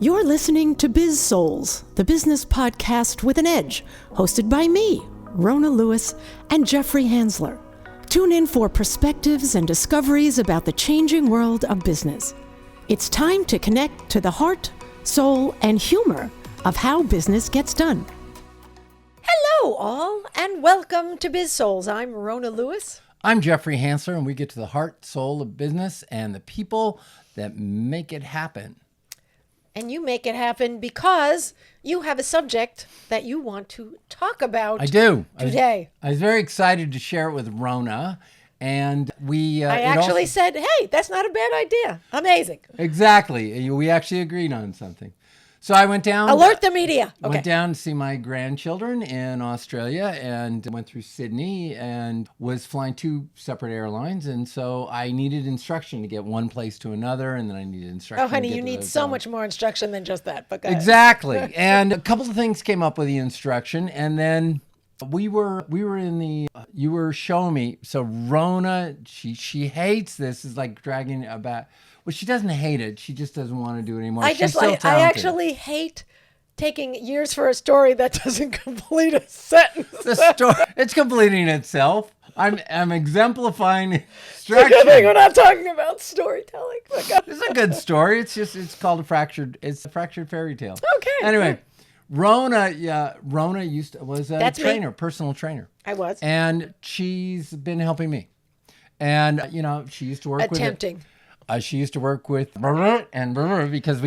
You're listening to Biz-Souls, the business podcast with an edge, hosted by me, Rona Lewis, and Jeffrey Hansler. Tune in for perspectives and discoveries about the changing world of business. It's time to connect to the heart, soul, and humor of how business gets done. Hello, all, and welcome to Biz-Souls. I'm Rona Lewis. I'm Jeffrey Hansler, and we get to the heart, soul of business and the people that make it happen. And you make it happen because you have a subject that you want to talk about. I do. Today. I was very excited to share it with Rona, and we... I actually said, hey, that's not a bad idea. Amazing. Exactly. We actually agreed on something. So I went down... Alert the media. Okay. Went down to see my grandchildren in Australia and went through Sydney and was flying two separate airlines. And so I needed instruction to get one place to another, and then I needed instruction Oh, honey, to get you to need the so hotel. much more instruction than just that. But go ahead. Exactly. And a couple of things came up with the instruction, and then we were in the you were showing me. So Rona, she hates this. Is like dragging about. Well, she doesn't hate it. She just doesn't want to do it anymore. I She's so talented. actually hate taking years for a story that doesn't complete a sentence. The story, it's completing itself. I'm exemplifying Good thing structure. we're not talking about storytelling. It's a good story. It's called a fractured fairy tale. Okay. Anyway, Rona was a That's me. trainer, personal trainer. I was. And she's been helping me. And, she used to work Attempting. She used to work with because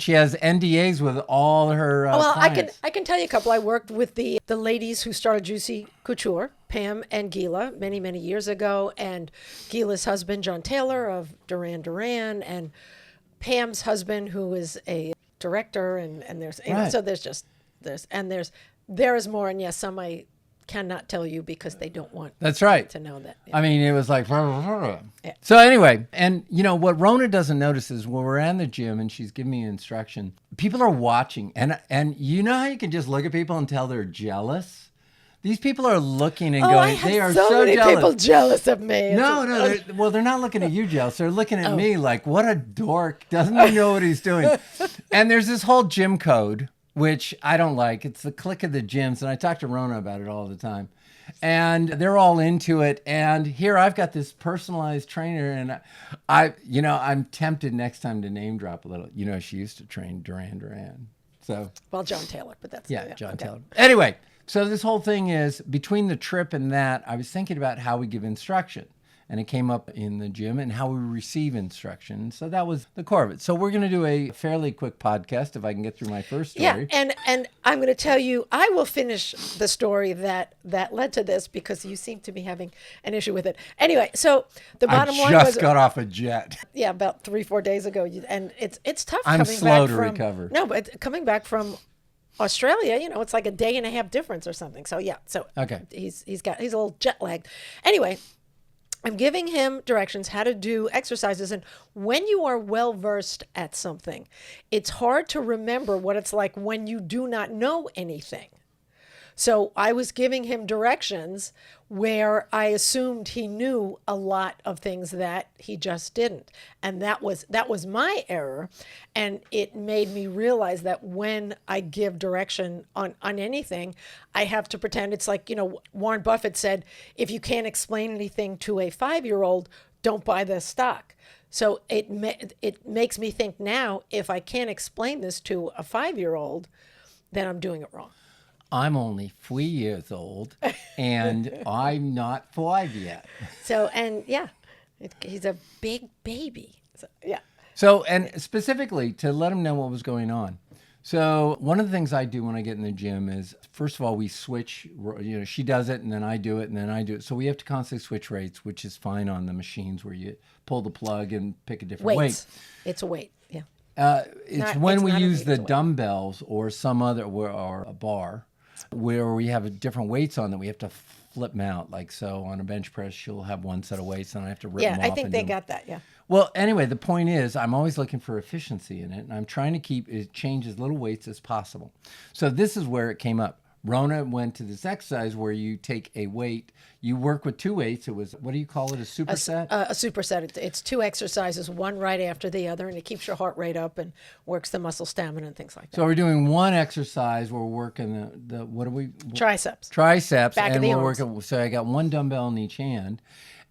she has NDAs with all her clients. I can tell you a couple. I worked with the ladies who started Juicy Couture, Pam and Gila, many, many years ago. And Gila's husband, John Taylor of Duran Duran, and Pam's husband, who is a director. And there's, Right. so there is more. And yes, some I cannot tell you because they don't want That's right. to know that. I mean, it was like... So anyway, and what Rona doesn't notice is when we're in the gym and she's giving me instruction, people are watching. And you know how you can just look at people and tell they're jealous? These people are looking and going, they are so many jealous. people jealous of me. They're not looking at you jealous. They're looking at me like, what a dork. Doesn't he know what he's doing? And there's this whole gym code, which I don't like. It's the clique of the gyms. And I talk to Rona about it all the time. And they're all into it. And here I've got this personalized trainer. And I'm tempted next time to name drop a little. She used to train Duran Duran. So, Well, John Taylor, but that's... John okay. Taylor. Anyway, so this whole thing is, between the trip and that, I was thinking about how we give instruction. And it came up in the gym and how we receive instruction. So that was the core of it. So we're going to do a fairly quick podcast if I can get through my first story. Yeah, and I'm going to tell you, I will finish the story that led to this because you seem to be having an issue with it. Anyway, so the bottom line was... I just got off a jet. Yeah, about 3-4 days ago. And it's tough I'm coming slow back to from... recover. No, but coming back from Australia, it's like a day and a half difference or something. So yeah, Okay. he's a little jet lagged. Anyway, I'm giving him directions how to do exercises. And when you are well versed at something, it's hard to remember what it's like when you do not know anything. So I was giving him directions where I assumed he knew a lot of things that he just didn't. And that was my error. And it made me realize that when I give direction on anything, I have to pretend it's like, Warren Buffett said, if you can't explain anything to a 5-year-old, don't buy the stock. So it makes me think now, if I can't explain this to a 5-year-old, then I'm doing it wrong. I'm only 3 years old, and I'm not 5 yet. So, and yeah, he's a big baby. So, yeah. So, and specifically to let him know what was going on. So one of the things I do when I get in the gym is, first of all, we switch, she does it and then I do it and then I do it. So we have to constantly switch rates, which is fine on the machines where you pull the plug and pick a different weight. It's a weight, yeah. It's when we use the dumbbells or some other, or a bar, where we have different weights on that we have to flip them out. Like, so on a bench press, she'll have one set of weights and I have to rip them off. Yeah, I think they got that, yeah. Well, anyway, the point is I'm always looking for efficiency in it, and I'm trying to change as little weights as possible. So this is where it came up. Rona went to this exercise where you take a weight, you work with 2 weights. It was, what do you call it, a superset? A superset. It's 2 exercises, one right after the other, and it keeps your heart rate up and works the muscle stamina and things like that. So we're doing one exercise. We're working the what are we? Triceps. Triceps. Back of and the we're arms. working. So I got 1 dumbbell in each hand.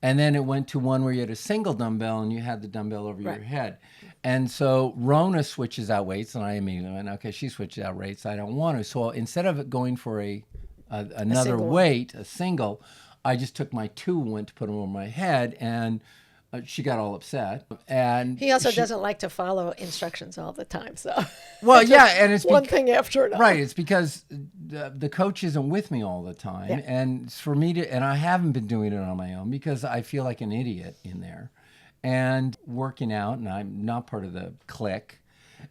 And then it went to one where you had a single dumbbell and you had the dumbbell over your head. And so Rona switches out weights, and I immediately went, okay, she switches out weights. I don't want to. So instead of it going for another weight, a single, I just took my 2 and went to put them on my head, and she got all upset. And He also doesn't like to follow instructions all the time. So, well, yeah, and it's one thing after another. Right. It's because the coach isn't with me all the time, and for me to, and I haven't been doing it on my own because I feel like an idiot in there, and working out, and I'm not part of the clique.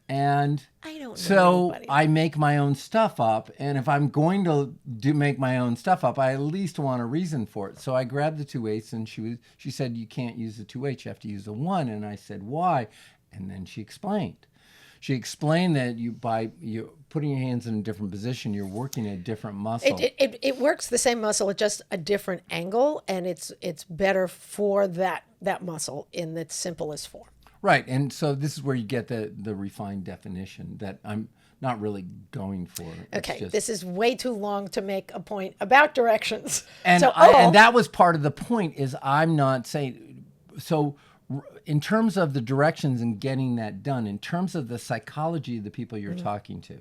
And I don't know so anybody. I make my own stuff up, and if I'm going to make my own stuff up, I at least want a reason for it. So I grabbed the 2 weights, and she said, you can't use the 2 weights, you have to use the 1. And I said, why? And then she explained. She explained that by putting your hands in a different position, you're working a different muscle. It works the same muscle at just a different angle, and it's better for that muscle in its simplest form. Right, and so this is where you get the refined definition that I'm not really going for. Okay, this is way too long to make a point about directions. And so, and that was part of the point, is I'm not saying, so in terms of the directions and getting that done, in terms of the psychology of the people you're talking to.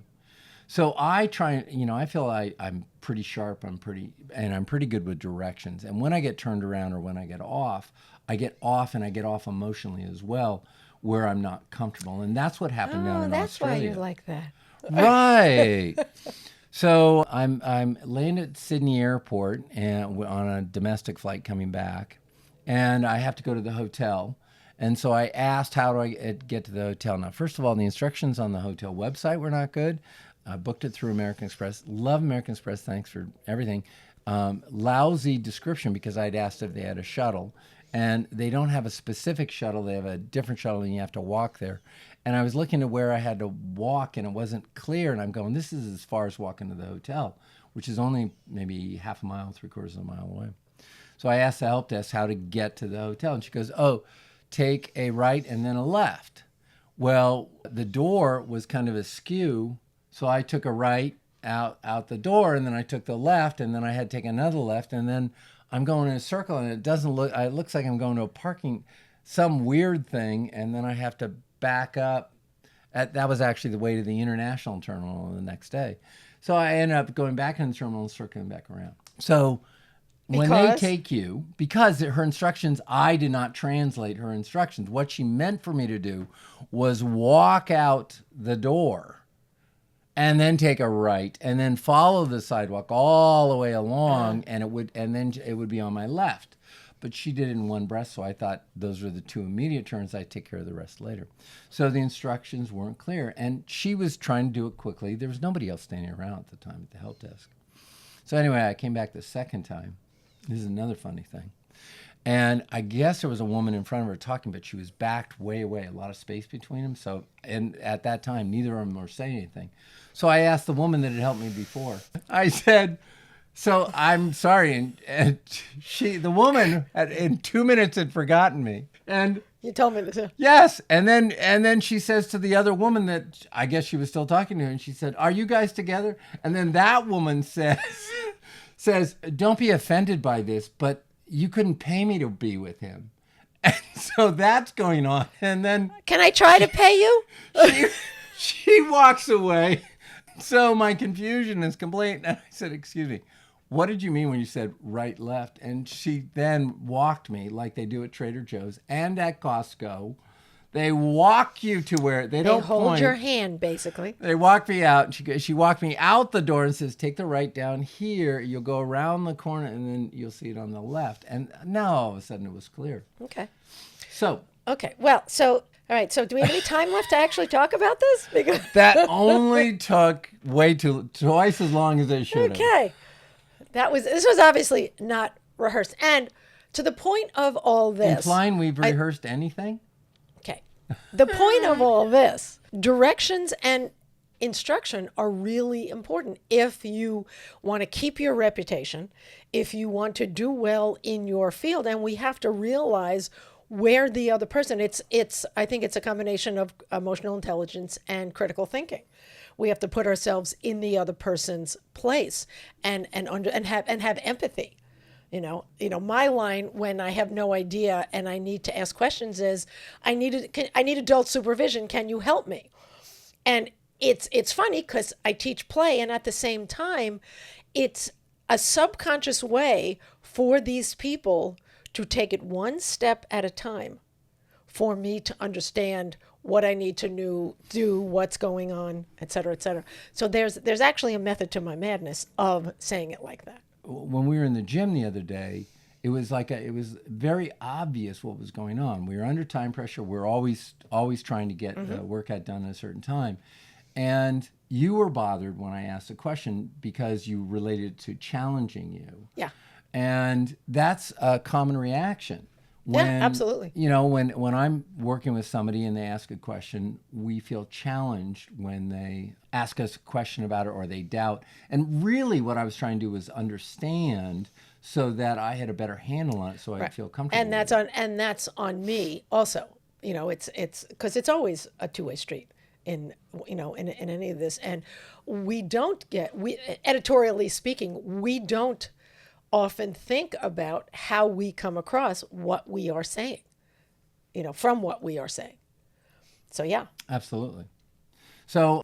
So I try, I feel I'm pretty sharp, I'm pretty good with directions. And when I get turned around or when I get off and I get off emotionally as well, where I'm not comfortable. And that's what happened down in that's Australia. why you're like that. Right. So I'm laying at Sydney Airport and on a domestic flight coming back, and I have to go to the hotel. And so I asked, how do I get to the hotel? Now, first of all, the instructions on the hotel website were not good. I booked it through American Express. Love American Express. Thanks for everything. Lousy description because I'd asked if they had a shuttle. And they don't have a specific shuttle. They have a different shuttle, and you have to walk there. And I was looking at where I had to walk, and it wasn't clear. And I'm going, this is as far as walking to the hotel, which is only maybe half a mile, 3/4 of a mile away. So I asked the help desk how to get to the hotel. And she goes, take a right and then a left. Well, the door was kind of askew. So I took a right out the door, and then I took the left, and then I had to take another left, and then I'm going in a circle, and it looks like I'm going to a parking, some weird thing, and then I have to back up. That was actually the way to the international terminal the next day. So I ended up going back in the terminal and circling back around. So when they take you, because her instructions, I did not translate her instructions. What she meant for me to do was walk out the door and then take a right, and then follow the sidewalk all the way along, and then it would be on my left. But she did it in one breath, so I thought those were the 2 immediate turns. I'd take care of the rest later. So the instructions weren't clear, and she was trying to do it quickly. There was nobody else standing around at the time at the help desk. So anyway, I came back the second time. This is another funny thing. And I guess there was a woman in front of her talking, but she was backed way away, a lot of space between them. So, and at that time, neither of them were saying anything. So I asked the woman that had helped me before. I said, so I'm sorry. And the woman in 2 minutes had forgotten me. And You told me this. yes. And then she says to the other woman that I guess she was still talking to her, and she said, are you guys together? And then that woman says, don't be offended by this, but you couldn't pay me to be with him. And so that's going on. And then Can I try to pay you? she walks away. So my confusion is complete. And I said, excuse me, what did you mean when you said right, left? And she then walked me like they do at Trader Joe's and at Costco. They walk you to where they don't hold point. your hand, basically. They walk me out. She walked me out the door and says, take the right down here. You'll go around the corner, and then you'll see it on the left. And now all of a sudden it was clear. Okay. So. Okay. Well, all right. So do we have any time left to actually talk about this? Because That only took twice as long as it should have. Okay. This was obviously not rehearsed. And to the point of all this. Implying we've rehearsed anything? Okay. The point of all this, directions and instruction are really important if you want to keep your reputation, if you want to do well in your field. And we have to realize where the other person, I think it's a combination of emotional intelligence and critical thinking. We have to put ourselves in the other person's place and have empathy. You know, my line when I have no idea and I need to ask questions is, I need adult supervision. Can you help me? And it's funny because I teach play, and at the same time, it's a subconscious way for these people to take it one step at a time for me to understand what I need to do, what's going on, et cetera, et cetera. So there's actually a method to my madness of saying it like that. When we were in the gym the other day, it was very obvious what was going on. We were under time pressure. We're always trying to get the workout done at a certain time. And you were bothered when I asked a question because you related to challenging you. Yeah. And that's a common reaction. When, yeah, absolutely. You know, when I'm working with somebody and they ask a question, we feel challenged when they ask us a question about it or they doubt. And really what I was trying to do was understand so that I had a better handle on it so I'd feel comfortable. And that's on me also. You know, it's because it's always a two-way street in any of this. And editorially speaking, we don't often think about how we come across what we are saying, from what we are saying. So, yeah. Absolutely. So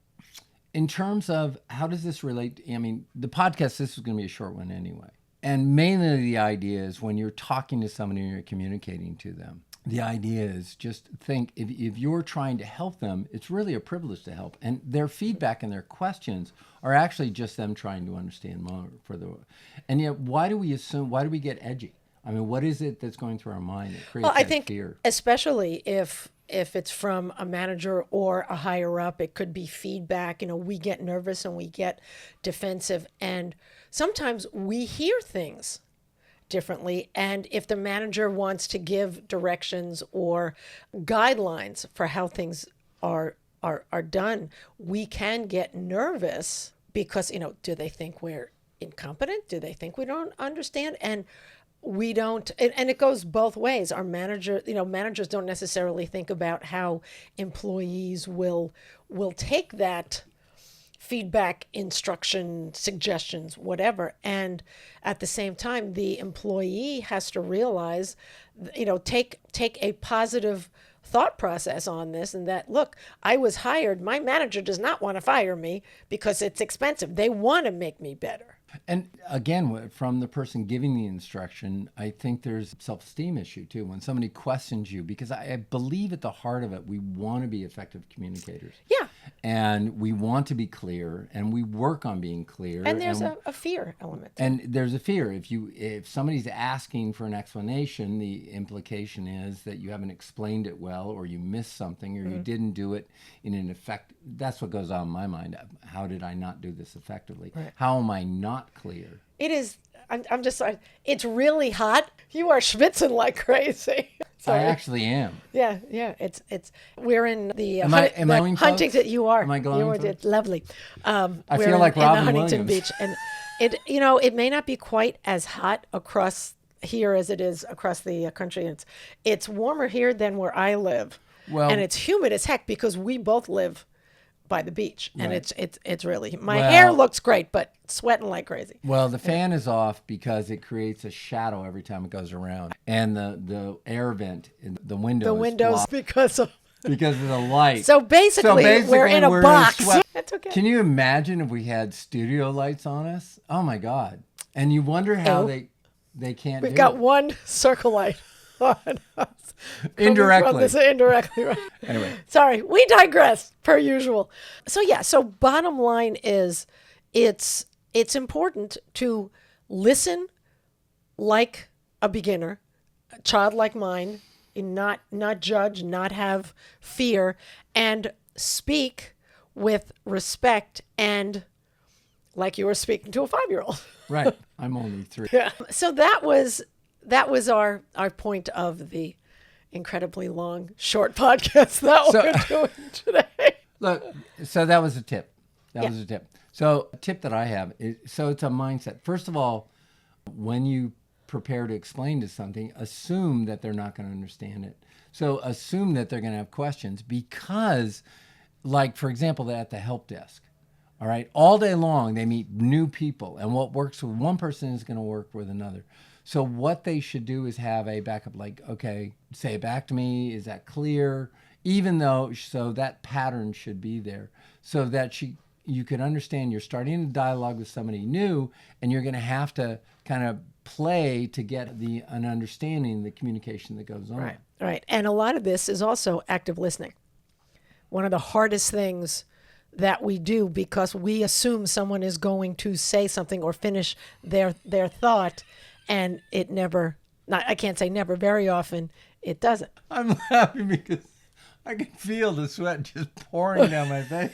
in terms of how does this relate? I mean, the podcast, this is going to be a short one anyway. And mainly the idea is when you're talking to somebody and you're communicating to them, the idea is just think if you're trying to help them, it's really a privilege to help. And their feedback and their questions are actually just them trying to understand more and yet why do we get edgy? I mean, what is it that's going through our mind that creates I think fear? Especially if it's from a manager or a higher up, it could be feedback. We get nervous and we get defensive, and sometimes we hear things differently. And if the manager wants to give directions or guidelines for how things are done, we can get nervous because, do they think we're incompetent? Do they think we don't understand? And we don't, and it goes both ways. Our managers don't necessarily think about how employees will take that feedback, instruction, suggestions, whatever. And at the same time, the employee has to realize, take a positive thought process on this, and that, look, I was hired. My manager does not want to fire me because it's expensive. They want to make me better. And again, from the person giving the instruction, I think there's a self-esteem issue too. When somebody questions you, because I believe at the heart of it, we want to be effective communicators. Yeah. And we want to be clear, and we work on being clear. And there's a fear element. And there's a fear. If somebody's asking for an explanation, the implication is that you haven't explained it well, or you missed something, or you didn't do it in an effect. That's what goes on in my mind. How did I not do this effectively? Right. How am I not clear? It is. I'm just sorry. It's really hot. You are schwitzing like crazy. Sorry. I actually am. Yeah. It's. We're in the Huntington. You are. Am I glowing? It's lovely. I feel like Robin in the Huntington Williams. Beach, and it may not be quite as hot across here as it is across the country. It's warmer here than where I live, and it's humid as heck because we both live by the beach, and right. it's really, my hair looks great, but sweating like crazy. Well, the fan is off because it creates a shadow every time it goes around, and the air vent in the windows because of the light. So basically we're in a box. That's okay. Can you imagine if we had studio lights on us? Oh my God! And you wonder how they can't. We've got one circle light on us. Indirectly, right? Anyway, sorry, we digress per usual. So bottom line is, it's important to listen like a beginner, a childlike mind, not judge, not have fear, and speak with respect and like you were speaking to a 5-year-old. Right. I'm only 3. Yeah. So that was our point of the incredibly long, short podcast that we're doing today. Look, so that was a tip. That was a tip. So a tip that I have is, so it's a mindset. First of all, when you prepare to explain to something, assume that they're not going to understand it. So assume that they're going to have questions because, like, for example, at the help desk, all right, all day long they meet new people, and what works with one person is going to work with another. So what they should do is have a backup, like, okay, say it back to me. Is that clear? Even though, so that pattern should be there so that you can understand you're starting a dialogue with somebody new, and you're going to have to kind of play to get an understanding, the communication that goes on. Right. And a lot of this is also active listening. One of the hardest things that we do, because we assume someone is going to say something or finish their thought, and it never, I can't say never, very often it doesn't. I'm laughing because I can feel the sweat just pouring down my face.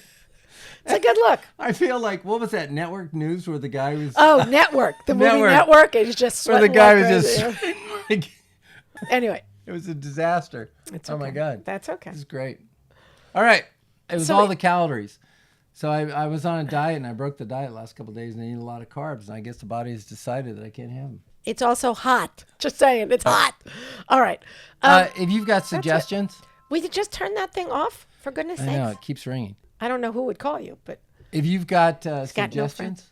It's a good look. I feel like, what was that network news where the guy was... Oh, Network. The movie Network. And he's just sweating. Where the guy was just... like... Anyway. It was a disaster. It's Oh, okay. my God. That's okay. This is great. All right. It was all the calories. So I was on a diet, and I broke the diet last couple of days, and I ate a lot of carbs. And I guess the body has decided that I can't have them. It's also hot. Just saying. It's hot. All right. If you've got suggestions... We could just turn that thing off, for goodness sakes. I know. It keeps ringing. I don't know who would call you, but... If you've got No suggestions...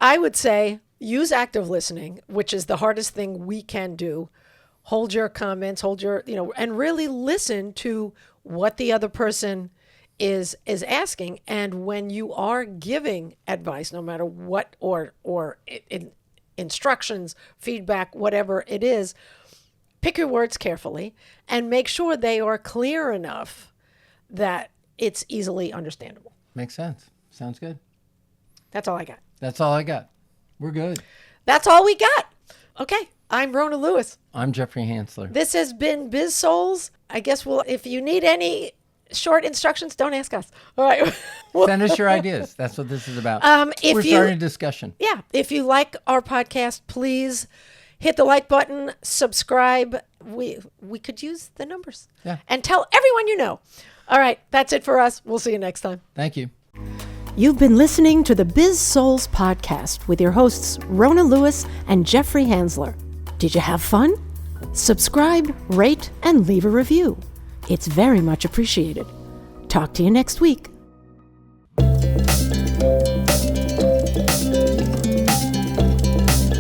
I would say use active listening, which is the hardest thing we can do. Hold your comments, and really listen to what the other person is asking. And when you are giving advice, no matter what, or instructions, feedback, whatever it is, pick your words carefully and make sure they are clear enough that it's easily understandable. Makes sense. Sounds good. That's all I got. That's all I got. We're good. That's all we got. Okay. I'm Rona Lewis. I'm Jeffrey Hansler. This has been Biz-Souls. I guess if you need any short instructions, don't ask us. All right. Send us your ideas. That's what this is about. We're starting a discussion. Yeah. If you like our podcast, please hit the like button, subscribe. We could use the numbers. Yeah. And tell everyone you know. All right. That's it for us. We'll see you next time. Thank you. You've been listening to the Biz-Souls podcast with your hosts, Rona Lewis and Jeffrey Hansler. Did you have fun? Subscribe, rate, and leave a review. It's very much appreciated. Talk to you next week.